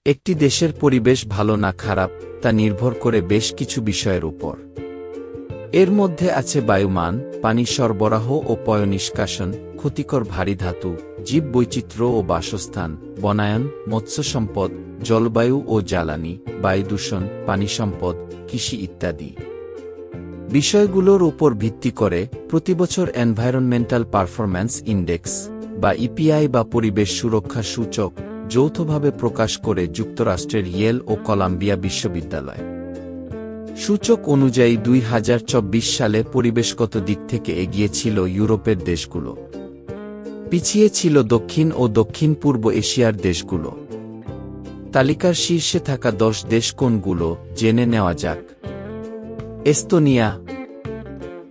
একটি দেশের পরিবেশ ভালো না খারাপ তা নির্ভর করে বেশ কিছু বিষয়ের উপর। এর মধ্যে আছে বায়ুমান, পানি সরবরাহ ও পয়ঃনিষ্কাশন, ক্ষতিকর ভারী ধাতু, জীববৈচিত্র্য ও বাসস্থান, বনায়ন, মৎস্য সম্পদ, জলবায়ু ও জ্বালানি, বায়ুদূষণ, পানি সম্পদ, কৃষি ইত্যাদি। বিষয়গুলোর উপর ভিত্তি করে প্রতিবছর এনভায়রনমেন্টাল পারফরম্যান্স ইন্ডেক্স বা ইপিআই বা পরিবেশ সুরক্ষা সূচক যৌথভাবে প্রকাশ করে যুক্তরাষ্ট্রের ইয়েল ও কলাম্বিয়া বিশ্ববিদ্যালয়। সূচক অনুযায়ী 2024 সালে পরিবেশগত দিক থেকে এগিয়ে ছিল ইউরোপের দেশগুলো, পিছিয়ে ছিল দক্ষিণ ও দক্ষিণ পূর্ব এশিয়ার দেশগুলো। তালিকার শীর্ষে থাকা 10 দেশ কোনগুলো জেনে নেওয়া যাক। এস্তোনিয়া।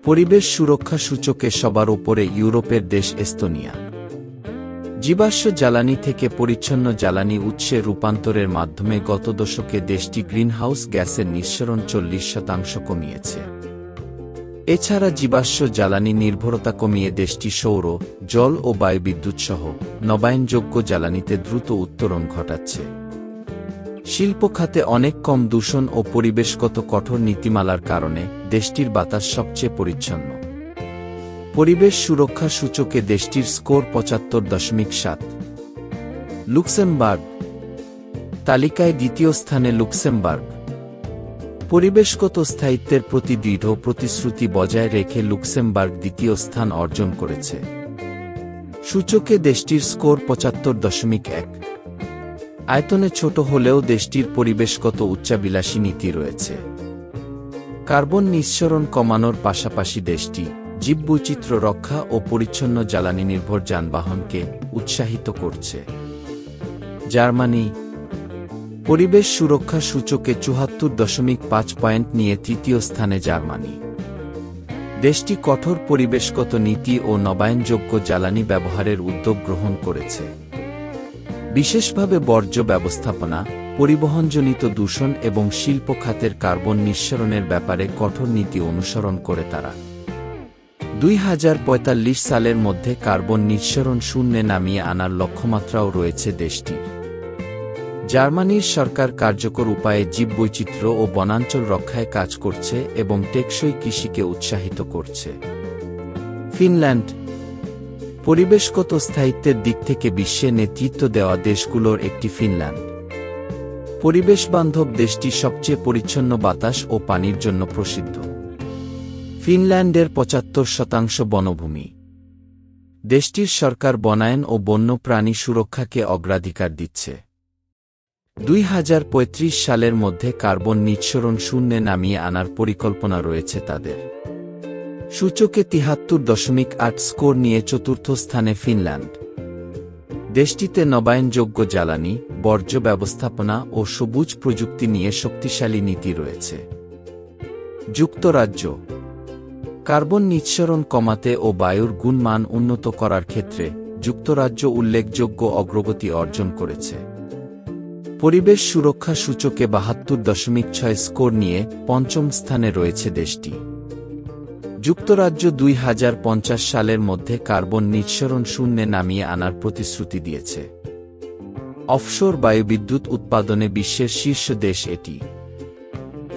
পরিবেশ সুরক্ষা সূচকে সবার উপরে ইউরোপের দেশ এস্তোনিয়া। জীবাশ্ম জ্বালানি থেকে পরিচ্ছন্ন জ্বালানি উৎসে রূপান্তরের মাধ্যমে গত দশকে দেশটি গ্রিনহাউস গ্যাসের নিঃসরণ 40% কমিয়েছে। এছাড়া জীবাশ্ম জ্বালানি নির্ভরতা কমিয়ে দেশটি সৌর, জল ও বায়ুবিদ্যুৎসহ নবায়নযোগ্য জ্বালানিতে দ্রুত উত্তরণ ঘটাচ্ছে। শিল্প খাতে অনেক কম দূষণ ও পরিবেশগত কঠোর নীতিমালার কারণে দেশটির বাতাস সবচেয়ে পরিচ্ছন্ন। পরিবেশ সুরক্ষা সূচকে দেশটির স্কোর 75.7। লুক্সেমবার্গ। তালিকায় দ্বিতীয় স্থানে লুক্সেমবার্গ। পরিবেশগত স্থায়িত্বের প্রতি দৃঢ় প্রতিশ্রুতি বজায় রেখে লুক্সেমবার্গ দ্বিতীয় স্থান অর্জন করেছে। সূচকে দেশটির স্কোর 75.1। আয়তনে ছোট হলেও দেশটির পরিবেশগত উচ্চাভিলাষী নীতি রয়েছে। কার্বন নিঃসরণ কমানোর পাশাপাশি দেশটি জীববৈচিত্র্য রক্ষা ও পরিচ্ছন্ন জ্বালানি নির্ভর যানবাহনকে উৎসাহিত করছে। জার্মানি। পরিবেশ সুরক্ষা সূচকে 74.5 পয়েন্ট নিয়ে তৃতীয় স্থানে জার্মানি। দেশটি কঠোর পরিবেশগত নীতি ও নবায়নযোগ্য জ্বালানি ব্যবহারের উদ্যোগ গ্রহণ করেছে। বিশেষভাবে বর্জ্য ব্যবস্থাপনা, পরিবহনজনিত দূষণ এবং শিল্প খাতের কার্বন নিঃসরণের ব্যাপারে কঠোর নীতি অনুসরণ করে তারা 2045 সালের মধ্যে কার্বন নিঃসরণ শূন্যে নামিয়ে আনার লক্ষ্যমাত্রাও রয়েছে দেশটির। জার্মানির সরকার কার্যকর উপায়ে জীববৈচিত্র্য ও বনাঞ্চল রক্ষায় কাজ করছে এবং টেকসই কৃষিকে উৎসাহিত করছে। ফিনল্যান্ড। পরিবেশগত স্থায়িত্বের দিক থেকে বিশ্বে নেতৃত্ব দেওয়া দেশগুলোর একটি ফিনল্যান্ড। পরিবেশবান্ধব দেশটি সবচেয়ে পরিচ্ছন্ন বাতাস ও পানির জন্য প্রসিদ্ধ। ফিনল্যান্ডের 75% বনভূমি। দেশটির সরকার বনায়ন ও বন্য প্রাণী সুরক্ষাকে অগ্রাধিকার দিচ্ছে। 2035 সালের মধ্যে কার্বন নিঃসরণ শূন্যে নামিয়ে আনার পরিকল্পনা রয়েছে তাদের। সূচকে 73.8 স্কোর নিয়ে চতুর্থ স্থানে ফিনল্যান্ড। দেশটিতে নবায়নযোগ্য জ্বালানি, বর্জ্য ব্যবস্থাপনা ও সবুজ প্রযুক্তি নিয়ে শক্তিশালী নীতি রয়েছে। যুক্তরাজ্য। কার্বন নিঃসরণ কমাতে ও বায়ুর গুণমান উন্নত করার ক্ষেত্রে যুক্তরাজ্য উল্লেখযোগ্য অগ্রগতি অর্জন করেছে। পরিবেশ সুরক্ষা সূচকে 72.6 স্কোর নিয়ে পঞ্চম স্থানে রয়েছে দেশটি। যুক্তরাজ্য 2050 সালের মধ্যে কার্বন নিঃসরণ শূন্যে নামিয়ে আনার প্রতিশ্রুতি দিয়েছে। অফশোর বায়ুবিদ্যুৎ উৎপাদনে বিশ্বের শীর্ষ দেশ এটি।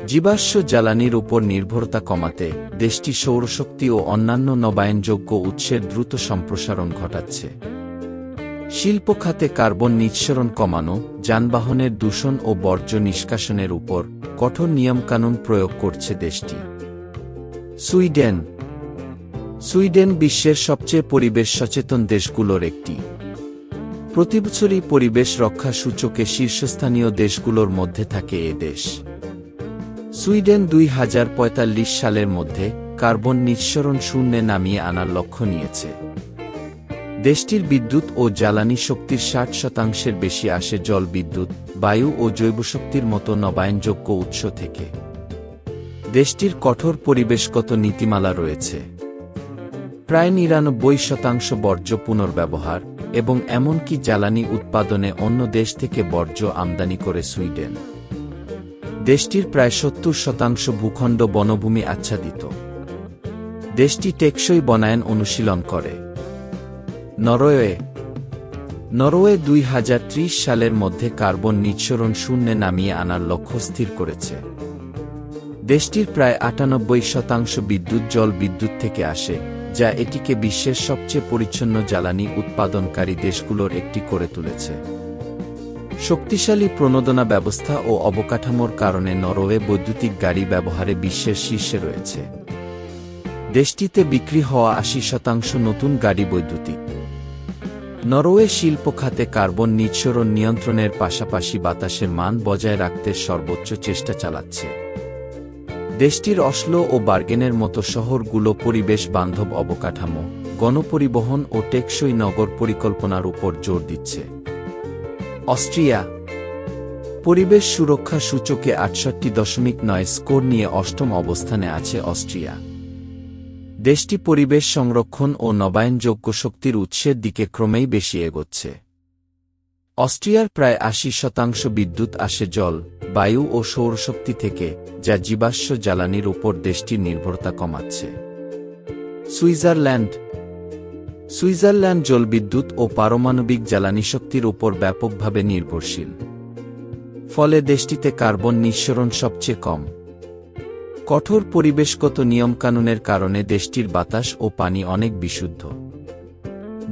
জীবাশ্ম জ্বালানির উপর নির্ভরতা কমাতে দেশটি সৌরশক্তি ও অন্যান্য নবায়নযোগ্য উৎসের দ্রুত সম্প্রসারণ ঘটাচ্ছে। শিল্প খাতে কার্বন নিঃসরণ কমানো, যানবাহনের দূষণ ও বর্জ্য নিষ্কাশনের উপর কঠোর নিয়মকানুন প্রয়োগ করছে দেশটি। সুইডেন। সুইডেন বিশ্বের সবচেয়ে পরিবেশ সচেতন দেশগুলোর একটি। প্রতিবছরই পরিবেশ রক্ষা সূচকে শীর্ষস্থানীয় দেশগুলোর মধ্যে থাকে এ দেশ। সুইডেন 2045 সালের মধ্যে কার্বন নিঃসরণ শূন্যে নামিয়ে আনার লক্ষ্য নিয়েছে। দেশটির বিদ্যুৎ ও জ্বালানি শক্তির 60% বেশি আসে জল বিদ্যুৎ, বায়ু ও জৈবশক্তির মতো নবায়নযোগ্য উৎস থেকে। দেশটির কঠোর পরিবেশগত নীতিমালা রয়েছে। প্রায় 99% বর্জ্য পুনর্ব্যবহার এবং এমনকি জ্বালানি উৎপাদনে অন্য দেশ থেকে বর্জ্য আমদানি করে সুইডেন। দেশটির প্রায় 70% ভূখণ্ড বনভূমি আচ্ছাদিত। দেশটি টেকসই বনায়ন অনুশীলন করে। নরওয়ে। নরওয়ে 2030 সালের মধ্যে কার্বন নিঃসরণ শূন্যে নামিয়ে আনার লক্ষ্য স্থির করেছে। দেশটির প্রায় 98% বিদ্যুৎ জল বিদ্যুৎ থেকে আসে, যা এটিকে বিশ্বের সবচেয়ে পরিচ্ছন্ন জ্বালানি উৎপাদনকারী দেশগুলোর একটি করে তুলেছে। শক্তিশালী প্রণোদনা ব্যবস্থা ও অবকাঠামোর কারণে নরওয়ে বৈদ্যুতিক গাড়ি ব্যবহারে বিশ্বের শীর্ষে রয়েছে। দেশটিতে বিক্রি হওয়া 80% নতুন গাড়ি বৈদ্যুতিক। নরওয়ে শিল্প খাতে কার্বন নিঃসরণ নিয়ন্ত্রণের পাশাপাশি বাতাসের মান বজায় রাখতে সর্বোচ্চ চেষ্টা চালাচ্ছে। দেশটির অসলো ও বার্গেনের মতো শহরগুলো পরিবেশ বান্ধব অবকাঠামো, গণপরিবহন ও টেকসই নগর পরিকল্পনার উপর জোর দিচ্ছে। অস্ট্রিয়া পরিবেশ সুরক্ষা সূচকে 68.9 স্কোর নিয়ে অষ্টম অবস্থানে আছে অস্ট্রিয়া। দেশটি পরিবেশ সংরক্ষণ ও নবায়নযোগ্য শক্তির উৎসের দিকে ক্রমেই বেশি এগোচ্ছে। অস্ট্রিয়ার প্রায় 80% বিদ্যুৎ আসে জল, বায়ু ও সৌরশক্তি থেকে, যা জীবাশ্ম জ্বালানির উপর দেশটির নির্ভরতা কমাচ্ছে। সুইজারল্যান্ড জলবিদ্যুৎ ও পারমাণবিক জ্বালানি শক্তির উপর ব্যাপকভাবে নির্ভরশীল। ফলে দেশটিতে কার্বন নিঃসরণ সবচেয়ে কম। কঠোর পরিবেশগত নিয়মকানুনের কারণে দেশটির বাতাস ও পানি অনেক বিশুদ্ধ।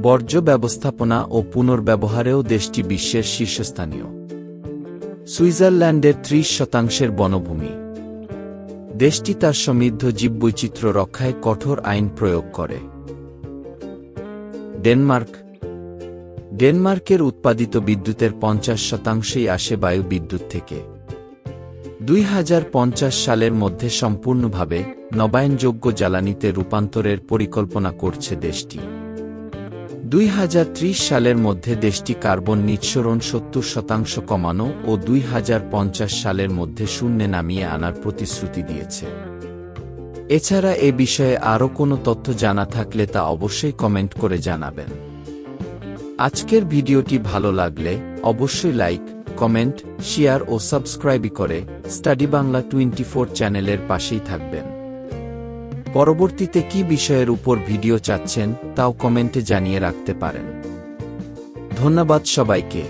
বর্জ্য ব্যবস্থাপনা ও পুনর্ব্যবহারেও দেশটি বিশ্বের শীর্ষস্থানীয়। সুইজারল্যান্ডের 30% বনভূমি। দেশটি তার সমৃদ্ধ জীববৈচিত্র্য রক্ষায় কঠোর আইন প্রয়োগ করে। ডেনমার্কের উৎপাদিত বিদ্যুতের 50%ই আসে বায়ু বিদ্যুৎ থেকে। 2050 সালের মধ্যে সম্পূর্ণভাবে নবায়নযোগ্য জ্বালানিতে রূপান্তরের পরিকল্পনা করছে দেশটি। 2030 সালের মধ্যে দেশটি কার্বন নিঃসরণ 70% কমানো ও 2050 সালের মধ্যে শূন্যে নামিয়ে আনার প্রতিশ্রুতি দিয়েছে। এছাড়া এ বিষয়ে আরও কোনো তথ্য জানা থাকলে তা অবশ্যই কমেন্ট করে জানাবেন। আজকের ভিডিওটি ভালো লাগলে অবশ্যই লাইক, কমেন্ট, শেয়ার ও সাবস্ক্রাইব করে স্টাডি বাংলা 24 চ্যানেলের পাশেই থাকবেন। পরবর্তীতে কী বিষয়ের উপর ভিডিও চাচ্ছেন তাও কমেন্টে জানিয়ে রাখতে পারেন। ধন্যবাদ সবাইকে।